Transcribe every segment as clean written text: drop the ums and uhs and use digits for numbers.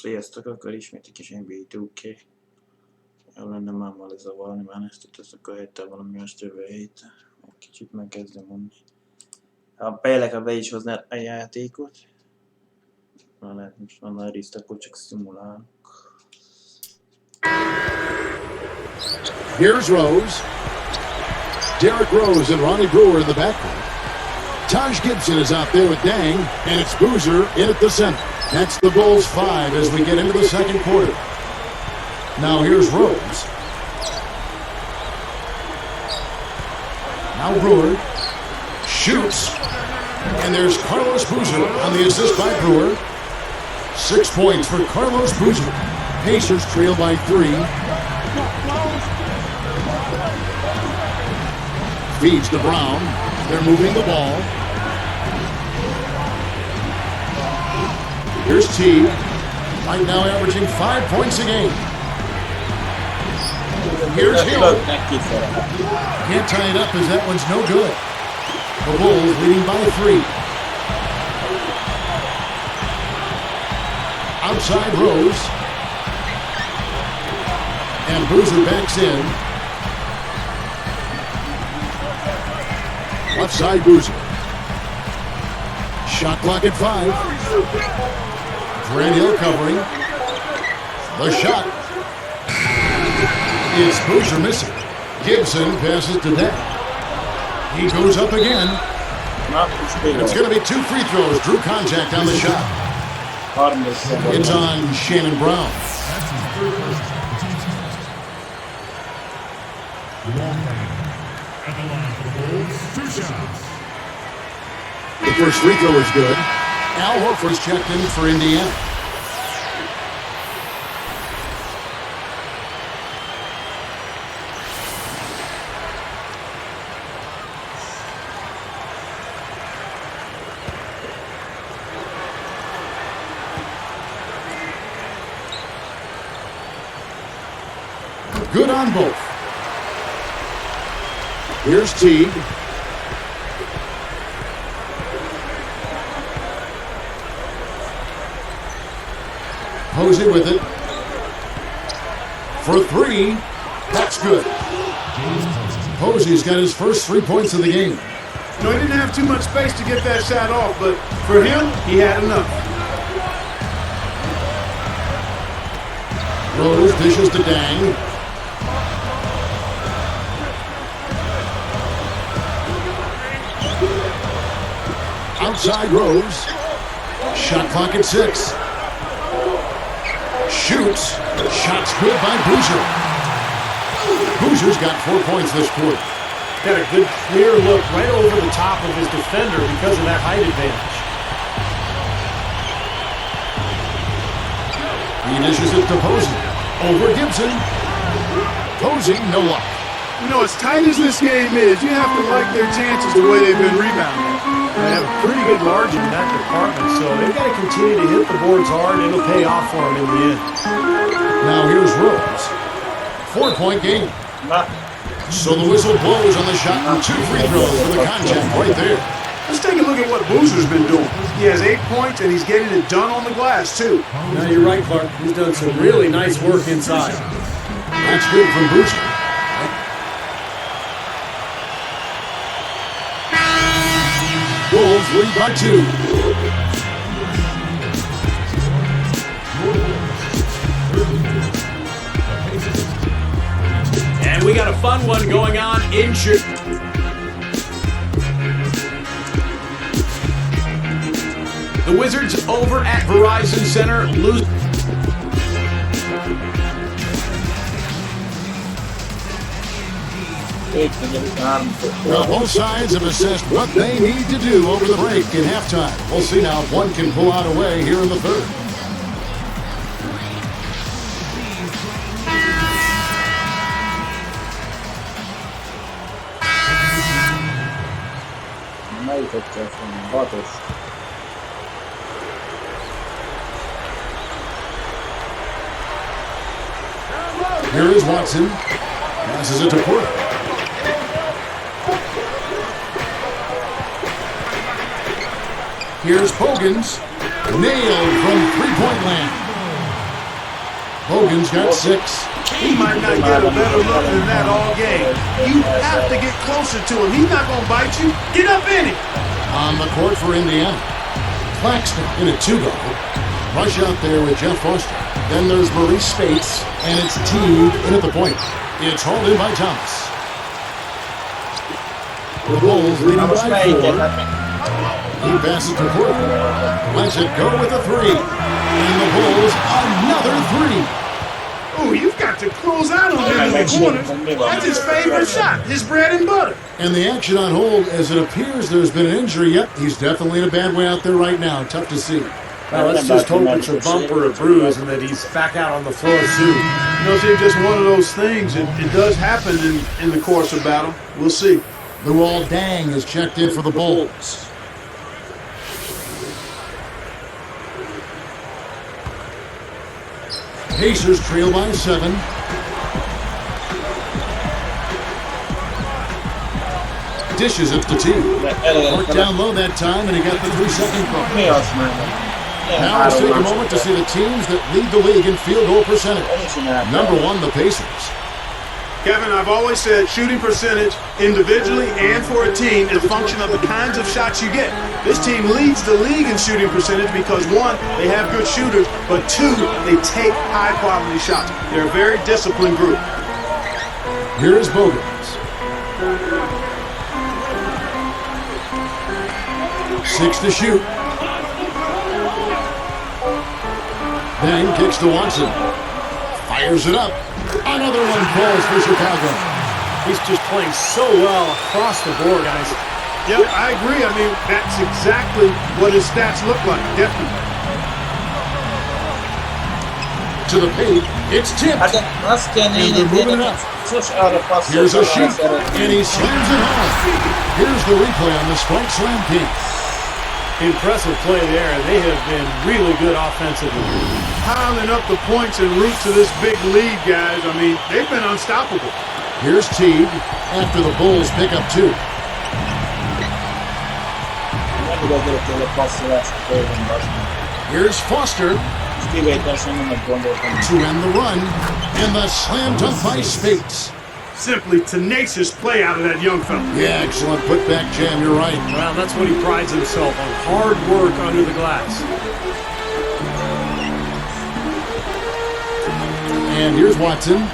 Sziasztok, akkor ismét egy kis NBA 2K. Jó lenne már ma lezavarni, már ezt teszek a héttel valami más jövő héten. Egy kicsit megkezdem mondani. Ha Pélek, be is hozná a játékot. Na lehet most már nagy részt, akkor csak szimulálunk. Here's Rose. Derrick Rose and Ronnie Brewer in the backcourt. Taj Gibson is out there with Dang, and it's Boozer in at the center. That's the Bulls 5 as we get into the second quarter. Now here's Rose. Now Brewer shoots, and there's Carlos Boozer on the assist by Brewer. 6 points for Carlos Boozer. Pacers trail by 3. Feeds to Brown. They're moving the ball. Here's T. Right now averaging 5 points a game. Here's Hill. Can't tie it up as that one's no good. The Bulls leading by 3. Outside Rose. And Boozer backs in. Left side Boozer. Shot clock at 5. Grant Hill covering. The shot. It's Boozer missing. Gibson passes to Dang. He goes up again. It's going to be 2 free throws. Drew contact on the shot. It's on Shannon Brown. The first free throw is good. Al Horford's checked in for Indiana. Good on both. Here's Teague. Posey with it. For 3. That's good. Posey's got his first 3 points of the game. You know, he didn't have too much space to get that shot off, but for him, he had enough. Rose dishes to Dang. Outside Rose. Shot clock at 6. Shoots. Shot's good by Boozer. Boozer's got 4 points this quarter. Got a good clear look right over the top of his defender because of that height advantage. He dishes it to Posey. Over Gibson. Posey, no luck. You know, as tight as this game is, you have to like their chances the way they've been rebounding. They have a pretty good margin in that department, so they've got to continue to hit the boards hard, and it'll pay off for them in the end. Now here's Rose. 4-point game. So the whistle blows on the shot and 2 free throws for the contact right there. Let's take a look at what Boozer's been doing. He has 8 points, and he's getting it done on the glass, too. No, you're right, Clark. He's done some really nice work inside. That's good from Boozer. Bulls lead by 2. And we got a fun one going on in Chicago. The Wizards over at Verizon Center lose. Well, both sides have assessed what they need to do over the break in halftime. We'll see now if one can pull out a way here in the third. Here is Watson. Passes it to Porter. Here's Pogans. Nailed from three-point land. Hogan's got 6. He might not get a better look than that all game. You have to get closer to him. He's not going to bite you. Get up in it. On the court for Indiana. Claxton in a 2-go. Rush out there with Jeff Foster. Then there's Maurice Spates, and it's Teague in at the point. It's hauled in by Thomas. The Bulls leading by 4. He passes to Porter. Lets it go with a 3. And the Bulls, another 3. Oh, you've got to close out on him in the corners. That's his favorite shot, his bread and butter. And the action on hold, as it appears there's been an injury. Yep, he's definitely in a bad way out there right now. Tough to see. Well, let's just hope it's a bump or a bruise and that he's back out on the floor soon. You know, it's just one of those things. It does happen in the course of battle. We'll see. Luol Deng is checked in for the Bulls. Pacers trail by 7. Dishes it to T. Worked down low that time, and he got the 3-second call. Now let's take a moment to see the teams that lead the league in field goal percentage. Number 1, the Pacers. Kevin, I've always said shooting percentage individually and for a team is a function of the kinds of shots you get. This team leads the league in shooting percentage because 1, they have good shooters, but 2, they take high-quality shots. They're a very disciplined group. Here's Bogans. 6 to shoot. Deng kicks to Watson. Fires it up. Another one falls for Chicago. He's just playing so well across the board, guys. Yep, I agree. I mean, that's exactly what his stats look like. Definitely. To the paint, it's tipped. And they're moving it up. Here's a shoot, and he slams it home. Here's the replay on the strike slam king. Impressive play there. They have been really good offensively. Piling up the points en route to this big lead, guys. I mean, they've been unstoppable. Here's Teague after the Bulls pick up 2. Here's Foster to end the run, and the slam dunk by Spates. Simply tenacious play out of that young fella. Yeah, excellent putback jam, you're right. Well, that's what he prides himself on, hard work under the glass. And here's Watson.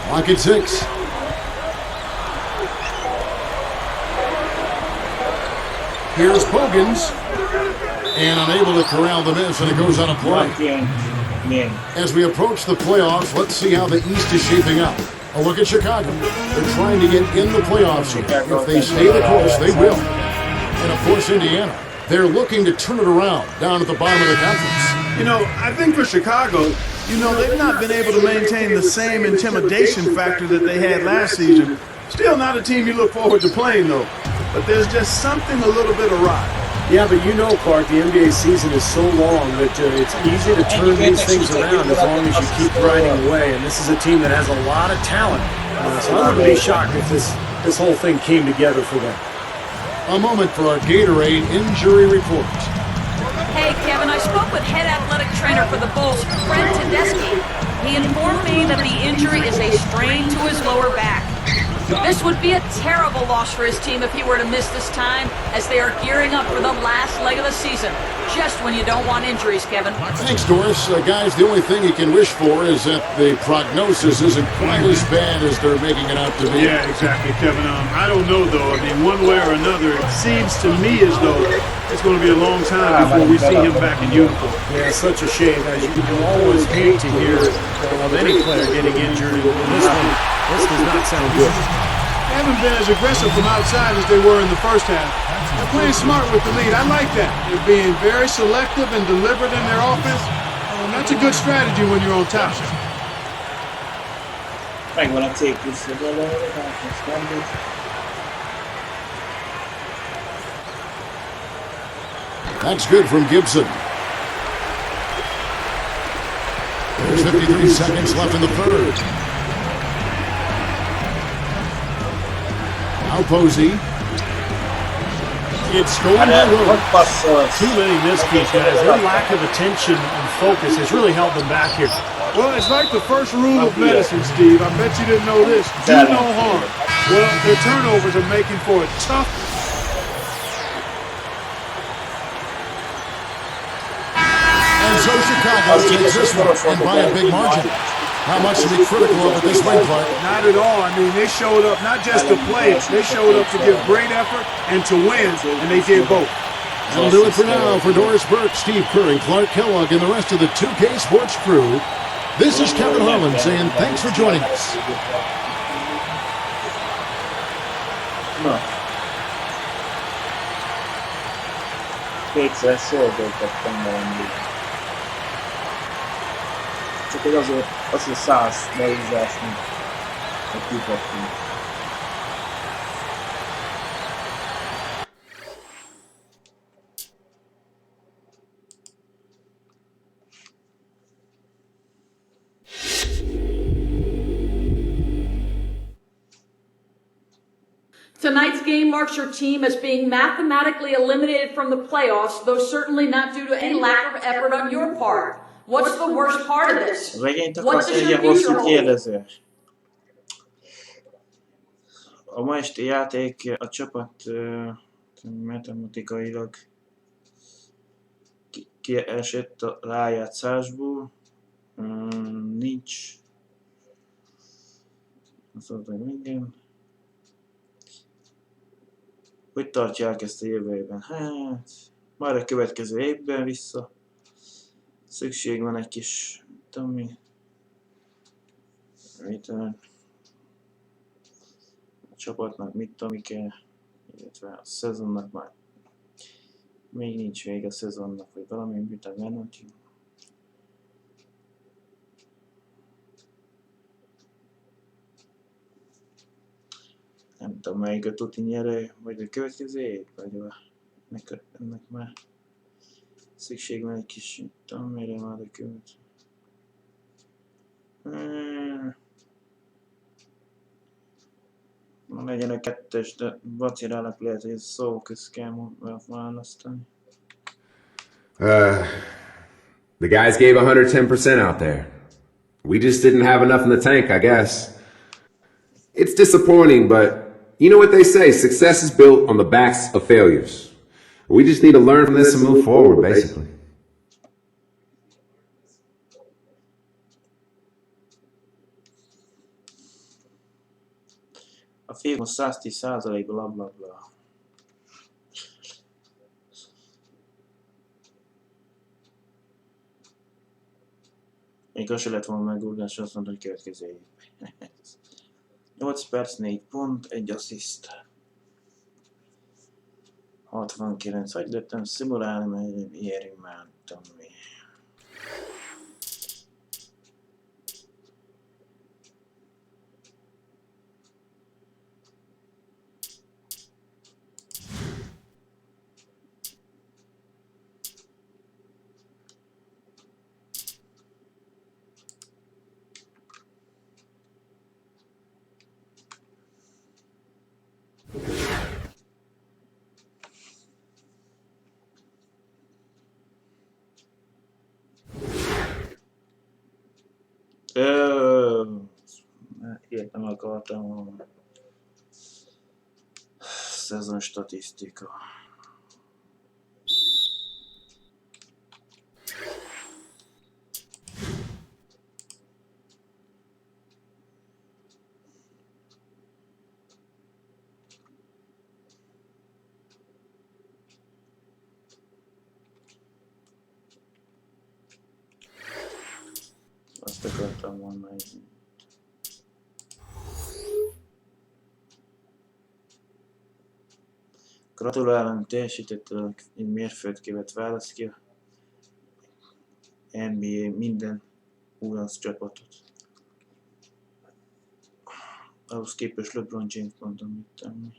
Clock at 6. Here's Bogans. And unable to corral the miss, and it goes on a play. As we approach the playoffs, let's see how the East is shaping up. A look at Chicago. They're trying to get in the playoffs here. If they stay the course, they will. And of course, Indiana. They're looking to turn it around down at the bottom of the conference. You know, I think for Chicago, they've not been able to maintain the same intimidation factor that they had last season. Still not a team you look forward to playing, though. But there's just something a little bit awry. Yeah, but Clark, the NBA season is so long that it's easy to turn these things around as long as you keep grinding away. And this is a team that has a lot of talent. So I wouldn't be shocked if this whole thing came together for them. A moment for our Gatorade injury report. Hey, Kevin, I spoke with head athletic trainer for the Bulls, Fred Tedeschi. He informed me that the injury is a strain to his lower back. This would be a terrible loss for his team if he were to miss this time, as they are gearing up for the last leg of the season. Just when you don't want injuries, Kevin. Thanks, Doris. Guys, the only thing you can wish for is that the prognosis isn't quite as bad as they're making it out to be. Yeah, exactly, Kevin. I don't know, though. I mean, one way or another, it seems to me as though it's going to be a long time before we see him back in uniform. Yeah, it's such a shame. You always hate to hear of any player getting injured. This does not sound good. They haven't been as aggressive from outside as they were in the first half. They're playing smart with the lead. I like that. They're being very selective and deliberate in their offense. And that's a good strategy when you're on top. I'm going to take this. That's good from Gibson. There's 53 seconds left in the third. Now Posey. It's stolen by Hogy Rose. passzol? Too many miscues, guys. Their lack of attention and focus has really held them back here. Well, it's like the first rule of medicine, Steve. I bet you didn't know this. Do no harm. Well, their turnovers are making for a tough... And so Chicago takes this one, and by a big margin. Not much to be critical of at this rate, Clark. Not at all. I mean, they showed up not just to play, they showed up to give great effort and to win, and they did both. That'll do it for now. For Doris Burke, Steve Kerr, and Clark Kellogg, and the rest of the 2K Sports crew, this is Kevin Harlan saying thanks for joining us. Na. Kétszer szolgáltattam valami. Csak hogy azért az, hogy 100 beúzásnak, hogy kipaktunk. Tonight's game marks your team as being mathematically eliminated from the playoffs, though certainly not due to any lack of effort on your part. What's the worst part of this? Megint What akarsz does egy your ilyen future hosszú hold? kérdezés. A ma esti játék a csapat matematikailag kiesett a rájátszásból. Nincs. Azt mondta, hogy igen. Hogy tartják ezt a jövő évben? Hát, már a következő évben vissza. Szükség van egy kis, tudom mi, a csapatnak mit tudom mi kell, illetve a szezonnak már még nincs vége a szezonnak, vagy valami mit benne. Nem tudom, melyik a tuti nyerő, vagy a következő év, vagy ennek már szükség van egy kis, tudom, mire már a követ. Legyen a kettes, de vacirálnak lehet, hogy ez szó közt kell választani. The guys gave 110% out there. We just didn't have enough in the tank, I guess. It's disappointing, but you know what they say, success is built on the backs of failures. We just need to learn from this and move forward, basically. A film 110% bla bla bla. Még az se lett volna megoldás, azt mondta, hogy következő év. 8 perc, 4 pont, 1 assziszt. 69, hogy lettem szimulálni, mert érjünk már, tudom mi. Ilyet nem akartam volna. Szezon statisztika. Azt akartam volna így. Gratulálom, teljesítettél egy mérföldkövet, válasz ki a NBA minden újonc csapatot. Ahhoz képest LeBron James mondom, mit tenni.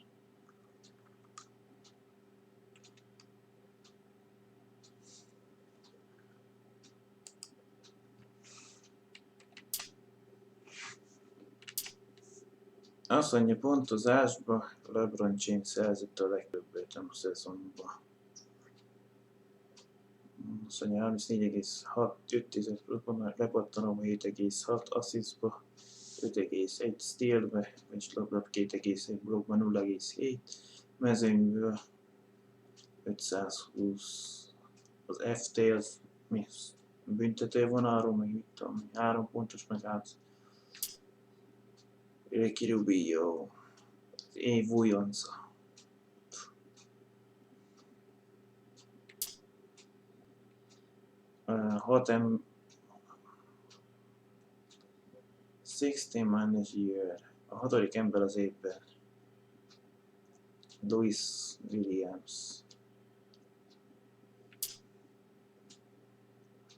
Azt mondja, pontozásba LeBron James szerzett a legtöbbet a szezonban. Azt mondja, 34,6 lepattanóba 7,6 asszisztba, 5,1 stealbe, és labda 2,1 blokkban 0,7, mezőnyből 520 az FT, az mi? Büntetővonalról, meg mit tudom, 3 pontos, meg át. Kidobos, az év újonca. Uh, 16 man a year. A 6. ember az évben. Louis Williams.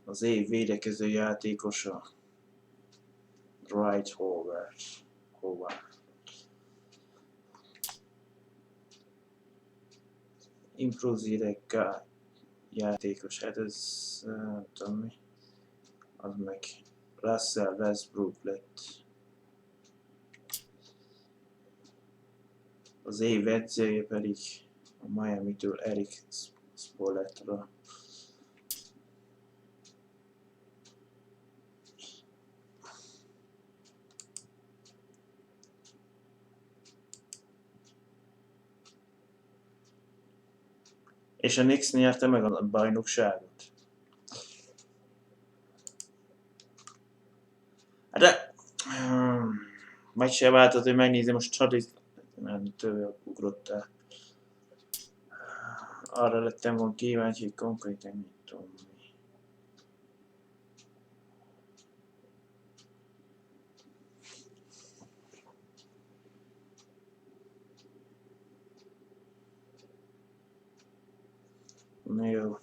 Az év védekező játékosa. Dwight Howard. Improved játékos, hát ez nem tudom mi. Az meg Russell Westbrook lett. Az év edzője pedig a Miami-től Eric Spoelstra. És a Knicks nyerte meg a bajnokságot. De meg se váltott, hogy megnézem most statisztikát. Nem tőle ugrottál. Arra lettem volna kíváncsi, hogy konkrétan mit tudom mi. Na jó.